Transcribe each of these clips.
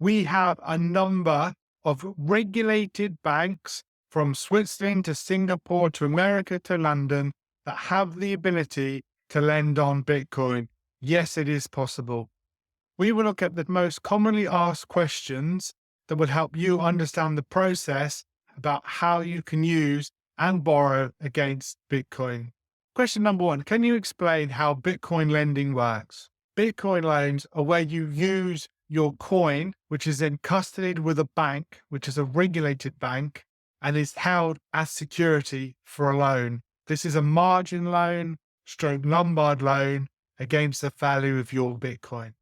We have a number of regulated banks from Switzerland to Singapore to America to London that have the ability to lend on Bitcoin. Yes, it is possible. We will look at the most commonly asked questions that will help you understand the process about how you can use and borrow against Bitcoin. Question number one, can you explain how Bitcoin lending works? Bitcoin loans are where you use your coin, which is then custodied with a bank, which is a regulated bank, and is held as security for a loan. This is a margin loan, stroke Lombard loan against the value of your Bitcoin.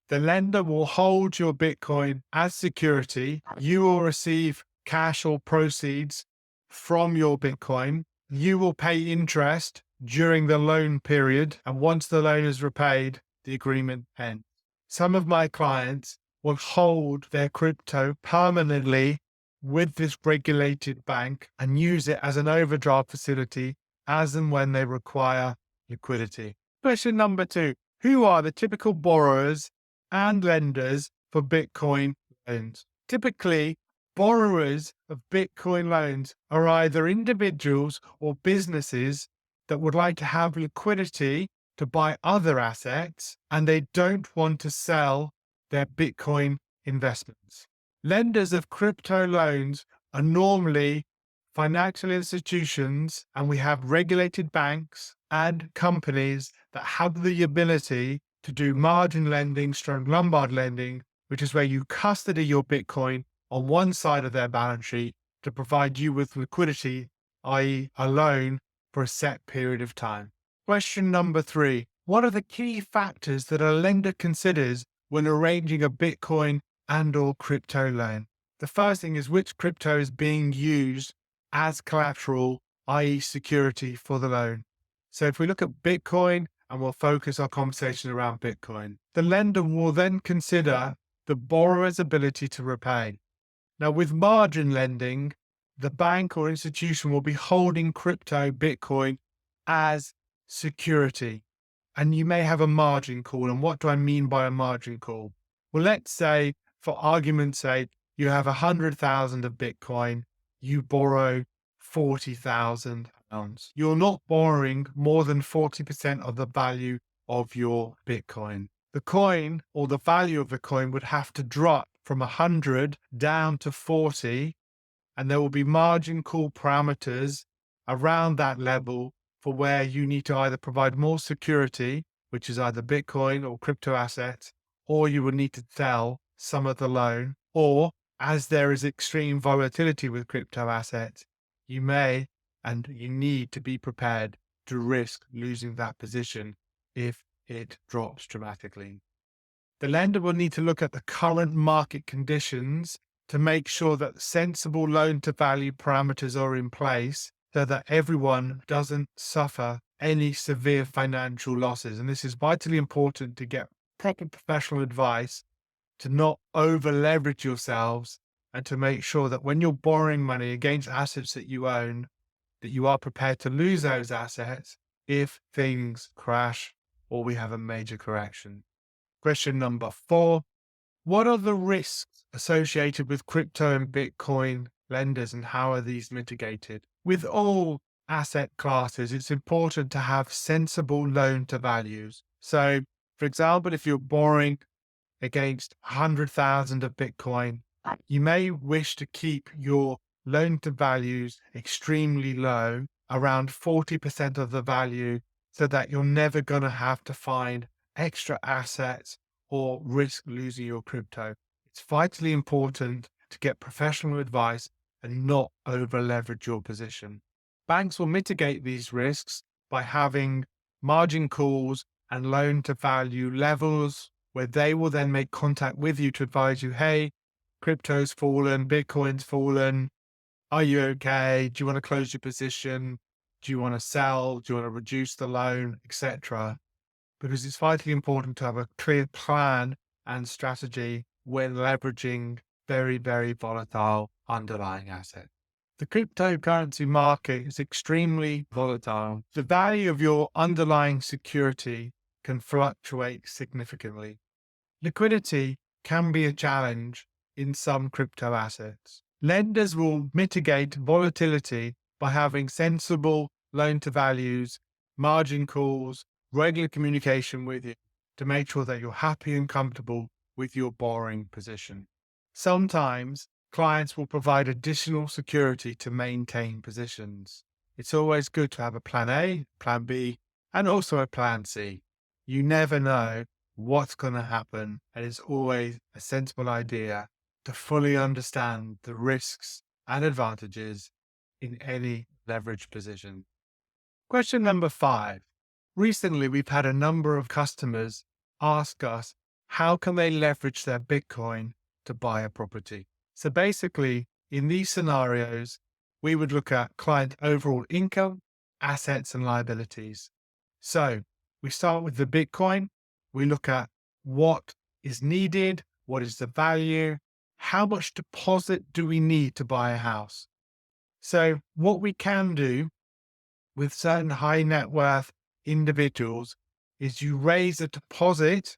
The lender will hold your Bitcoin as security. You will receive cash or proceeds from your Bitcoin. You will pay interest during the loan period. And once the loan is repaid, the agreement ends. Some of my clients will hold their crypto permanently with this regulated bank and use it as an overdraft facility as and when they require liquidity. Question number two, who are the typical borrowers and lenders for Bitcoin loans? Typically, borrowers of Bitcoin loans are either individuals or businesses that would like to have liquidity to buy other assets, and they don't want to sell their Bitcoin investments. Lenders of crypto loans are normally financial institutions, and we have regulated banks and companies that have the ability to do margin lending, stroke Lombard lending, which is where you custody your Bitcoin on one side of their balance sheet to provide you with liquidity, i.e. a loan for a set period of time. Question number three, what are the key factors that a lender considers when arranging a Bitcoin and or crypto loan? The first thing is which crypto is being used as collateral, i.e. security for the loan. So if we look at Bitcoin, and we'll focus our conversation around Bitcoin, the lender will then consider the borrower's ability to repay. Now, with margin lending, the bank or institution will be holding crypto Bitcoin as security. And you may have a margin call. And what do I mean by a margin call? Well, let's say, for argument's sake, you have 100,000 of Bitcoin, you borrow 40,000 pounds. You're not borrowing more than 40% of the value of your Bitcoin. The coin or the value of the coin would have to drop from 100 down to 40, and there will be margin call parameters around that level for where you need to either provide more security, which is either Bitcoin or crypto assets, or you will need to sell some of the loan, or as there is extreme volatility with crypto assets, you may and you need to be prepared to risk losing that position if it drops dramatically. The lender will need to look at the current market conditions to make sure that sensible loan to value parameters are in place so that everyone doesn't suffer any severe financial losses. And this is vitally important to get proper professional advice to not over leverage yourselves and to make sure that when you're borrowing money against assets that you own, that you are prepared to lose those assets if things crash or we have a major correction. Question number four, what are the risks associated with crypto and Bitcoin lenders and how are these mitigated? With all asset classes, it's important to have sensible loan to values. So, for example, if you're borrowing against 100,000 of Bitcoin, you may wish to keep your loan to values extremely low, around 40% of the value, so that you're never going to have to find extra assets or risk losing your crypto. It's vitally important to get professional advice and not over leverage your position. Banks will mitigate these risks by having margin calls and loan to value levels where they will then make contact with you to advise you, hey, crypto's fallen, Bitcoin's fallen. Are you okay? Do you want to close your position? Do you want to sell? Do you want to reduce the loan, etc.? Because it's vitally important to have a clear plan and strategy when leveraging very, very volatile underlying assets. The cryptocurrency market is extremely volatile. The value of your underlying security can fluctuate significantly. Liquidity can be a challenge in some crypto assets. Lenders will mitigate volatility by having sensible loan to values, margin calls, regular communication with you to make sure that you're happy and comfortable with your borrowing position. Sometimes clients will provide additional security to maintain positions. It's always good to have a plan A, plan B, and also a plan C. You never know what's going to happen, and it's always a sensible idea to fully understand the risks and advantages in any leverage position. Question number 5. Recently, we've had a number of customers ask us how can they leverage their Bitcoin to buy a property. So basically, in these scenarios, we would look at client overall income, assets, and liabilities. So we start with the Bitcoin. We look at what is needed, what is the value, how much deposit do we need to buy a house. So what we can do with certain high net worth individuals is you raise a deposit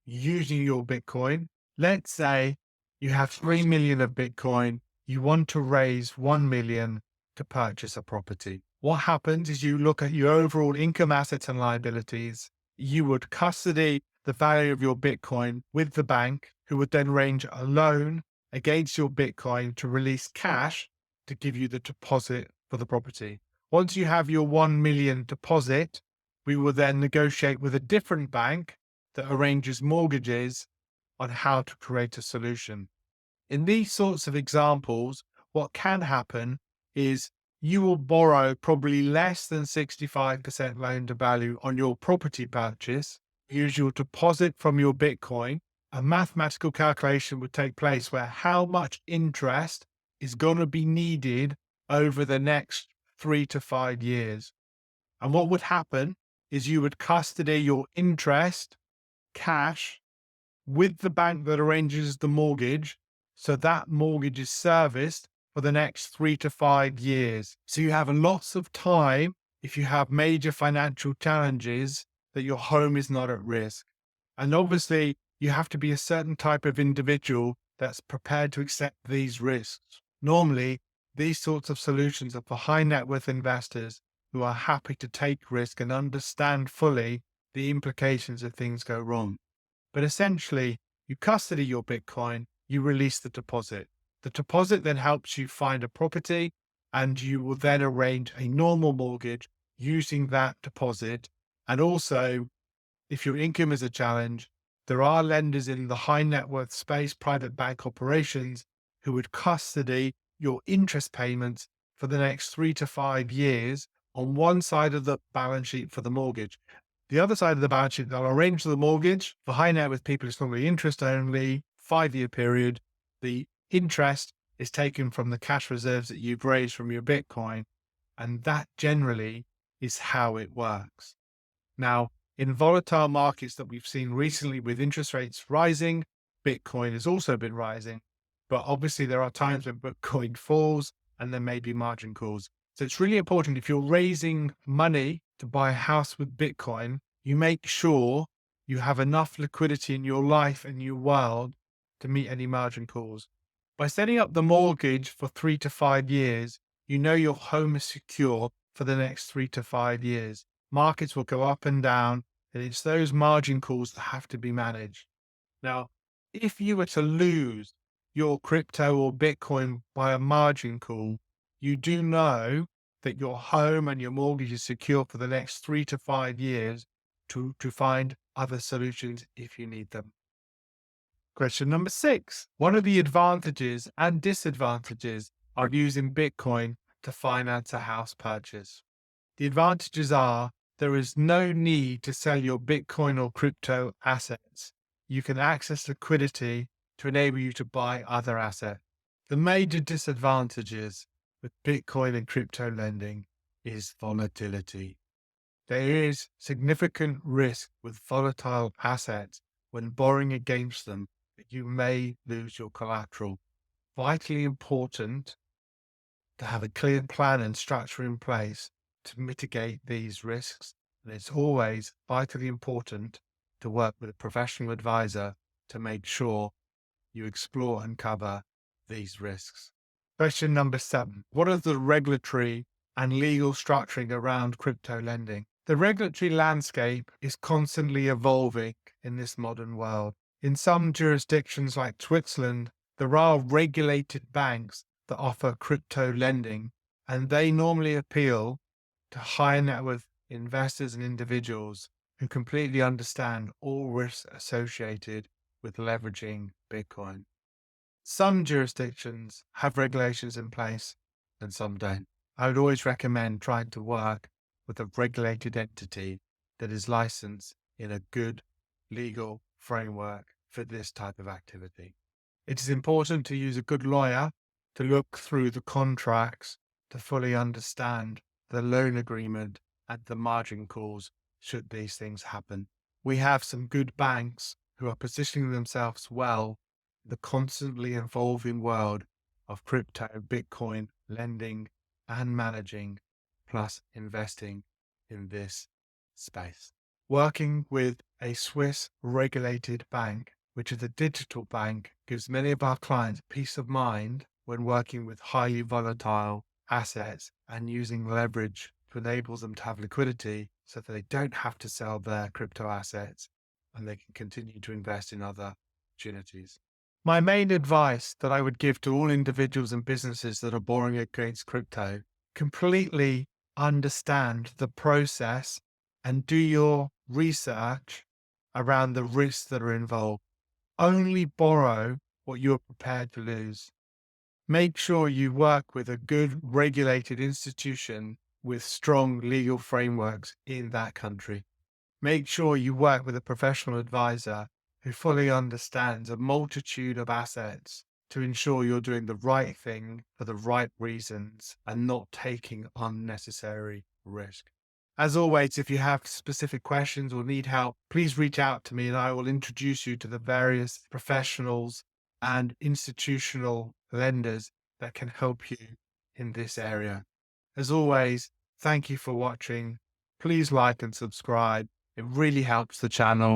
using your Bitcoin. Let's say you have 3 million of Bitcoin. You want to raise 1 million to purchase a property. What happens is you look at your overall income, assets, and liabilities. You would custody the value of your Bitcoin with the bank, who would then arrange a loan against your Bitcoin to release cash to give you the deposit for the property. Once you have your 1 million deposit, we will then negotiate with a different bank that arranges mortgages on how to create a solution. In these sorts of examples, what can happen is you will borrow probably less than 65% loan to value on your property purchase, use your deposit from your Bitcoin. A mathematical calculation would take place where how much interest is going to be needed over the next 3 to 5 years. And what would happen is you would custody your interest, cash, with the bank that arranges the mortgage. So that mortgage is serviced for the next 3 to 5 years. So you have lots of time if you have major financial challenges that your home is not at risk. And obviously, you have to be a certain type of individual that's prepared to accept these risks. Normally, these sorts of solutions are for high net worth investors who are happy to take risk and understand fully the implications if things go wrong. But essentially, you custody your Bitcoin, you release the deposit. The deposit then helps you find a property, and you will then arrange a normal mortgage using that deposit. And also, if your income is a challenge, there are lenders in the high net worth space, private bank operations, who would custody your interest payments for the next 3 to 5 years on one side of the balance sheet for the mortgage. The other side of the balance sheet, they'll arrange the mortgage. For high net worth people, it's normally interest only, 5-year period. The interest is taken from the cash reserves that you've raised from your Bitcoin. And that generally is how it works. Now, in volatile markets that we've seen recently with interest rates rising, Bitcoin has also been rising. But obviously there are times when Bitcoin falls and there may be margin calls. So it's really important, if you're raising money to buy a house with Bitcoin, you make sure you have enough liquidity in your life and your world to meet any margin calls. By setting up the mortgage for 3 to 5 years, you know your home is secure for the next 3 to 5 years. Markets will go up and down, and it's those margin calls that have to be managed. Now, if you were to lose your crypto or Bitcoin by a margin call, you do know that your home and your mortgage is secure for the next 3 to 5 years to find other solutions if you need them. Question number 6. What are the advantages and disadvantages of using Bitcoin to finance a house purchase? The advantages are there is no need to sell your Bitcoin or crypto assets. You can access liquidity to enable you to buy other assets. The major disadvantages with Bitcoin and crypto lending is volatility. There is significant risk with volatile assets when borrowing against them that you may lose your collateral. Vitally important to have a clear plan and structure in place to mitigate these risks. And it's always vitally important to work with a professional advisor to make sure you explore and cover these risks. Question number 7. What is the regulatory and legal structuring around crypto lending? The regulatory landscape is constantly evolving in this modern world. In some jurisdictions like Switzerland, there are regulated banks that offer crypto lending, and they normally appeal to high net worth investors and individuals who completely understand all risks associated with leveraging Bitcoin. Some jurisdictions have regulations in place and some don't. I would always recommend trying to work with a regulated entity that is licensed in a good legal framework for this type of activity. It is important to use a good lawyer to look through the contracts to fully understand the loan agreement and the margin calls should these things happen. We have some good banks who are positioning themselves well in the constantly evolving world of crypto, Bitcoin, lending and managing, plus investing in this space. Working with a Swiss regulated bank, which is a digital bank, gives many of our clients peace of mind when working with highly volatile assets and using leverage to enable them to have liquidity so that they don't have to sell their crypto assets and they can continue to invest in other opportunities. My main advice that I would give to all individuals and businesses that are borrowing against crypto: completely understand the process and do your research around the risks that are involved. Only borrow what you're prepared to lose. Make sure you work with a good regulated institution with strong legal frameworks in that country. Make sure you work with a professional advisor who fully understands a multitude of assets to ensure you're doing the right thing for the right reasons and not taking unnecessary risk. As always, if you have specific questions or need help, please reach out to me and I will introduce you to the various professionals and institutional lenders that can help you in this area. As always, thank you for watching. Please like and subscribe. It really helps the channel.